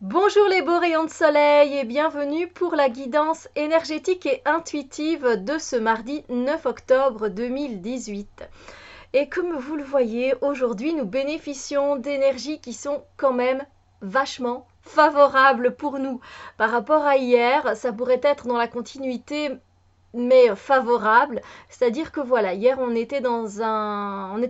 Bonjour les beaux rayons de soleil et bienvenue pour la guidance énergétique et intuitive de ce mardi 9 octobre 2018. Et comme vous le voyez, aujourd'hui nous bénéficions d'énergies qui sont quand même vachement favorables pour nous. Par rapport à hier, ça pourrait être dans la continuité mais favorable, c'est-à-dire que voilà, hier on était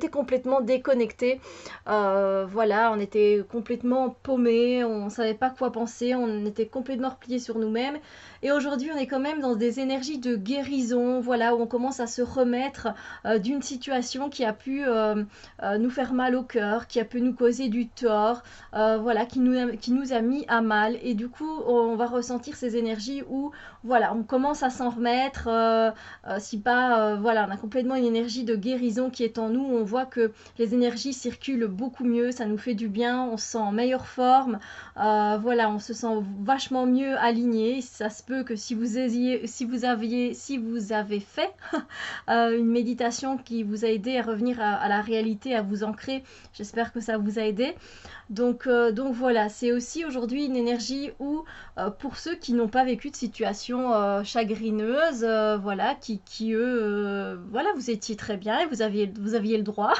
complètement déconnecté, voilà, on était complètement paumé, on savait pas quoi penser, on était complètement replié sur nous-mêmes, et aujourd'hui on est quand même dans des énergies de guérison, voilà, où on commence à se remettre d'une situation qui a pu nous faire mal au cœur, qui a pu nous causer du tort, voilà, qui nous a mis à mal, et du coup on va ressentir ces énergies où voilà, on commence à s'en remettre. Si pas, voilà, on a complètement une énergie de guérison qui est en nous. On voit que les énergies circulent beaucoup mieux, ça nous fait du bien, on se sent en meilleure forme. Voilà, on se sent vachement mieux aligné. Ça se peut que si vous avez fait une méditation qui vous a aidé à revenir à la réalité, à vous ancrer, j'espère que ça vous a aidé. Donc voilà, c'est aussi aujourd'hui une énergie où, pour ceux qui n'ont pas vécu de situation chagrineuse, voilà, qui eux, voilà, vous étiez très bien et vous aviez le droit.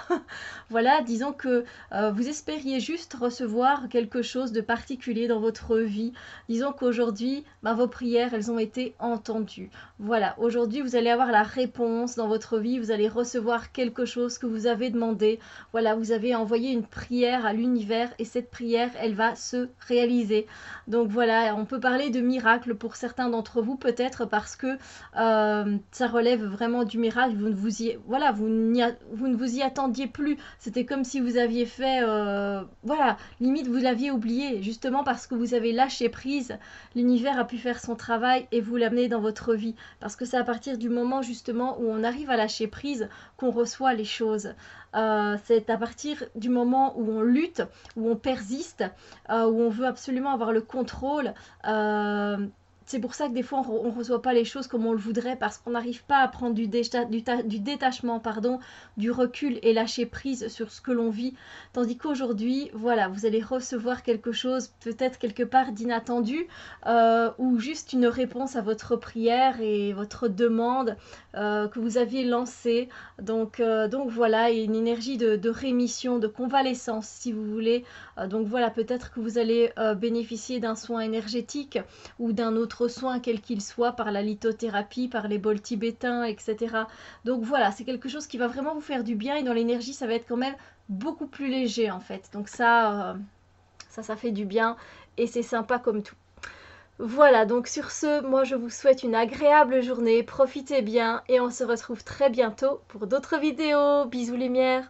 Voilà, disons que vous espériez juste recevoir quelque chose de particulier dans votre vie. Disons qu'aujourd'hui, bah, vos prières, elles ont été entendues. Voilà, aujourd'hui, vous allez avoir la réponse dans votre vie, vous allez recevoir quelque chose que vous avez demandé. Voilà, vous avez envoyé une prière à l'univers et cette prière, elle va se réaliser. Donc voilà, on peut parler de miracle pour certains d'entre vous, peut-être parce que ça relève vraiment du miracle. Vous ne vous y, voilà, vous ne vous y attendiez plus. C'était comme si vous aviez fait, voilà, limite vous l'aviez oublié, justement parce que vous avez lâché prise. L'univers a pu faire son travail et vous l'amener dans votre vie. Parce que c'est à partir du moment justement où on arrive à lâcher prise qu'on reçoit les choses. C'est à partir du moment où on lutte, où on persiste, où on veut absolument avoir le contrôle. C'est pour ça que des fois on ne reçoit pas les choses comme on le voudrait parce qu'on n'arrive pas à prendre du détachement, pardon, du recul et lâcher prise sur ce que l'on vit. Tandis qu'aujourd'hui, voilà, vous allez recevoir quelque chose peut-être quelque part d'inattendu ou juste une réponse à votre prière et votre demande que vous aviez lancée. Donc voilà, et une énergie de rémission, de convalescence si vous voulez. Donc voilà, peut-être que vous allez bénéficier d'un soin énergétique ou d'un autre soin quel qu'il soit par la lithothérapie, par les bols tibétains, etc. Donc voilà, c'est quelque chose qui va vraiment vous faire du bien et dans l'énergie ça va être quand même beaucoup plus léger en fait. Donc ça fait du bien et c'est sympa comme tout. Voilà, donc sur ce, moi je vous souhaite une agréable journée, profitez bien et on se retrouve très bientôt pour d'autres vidéos. Bisous lumière!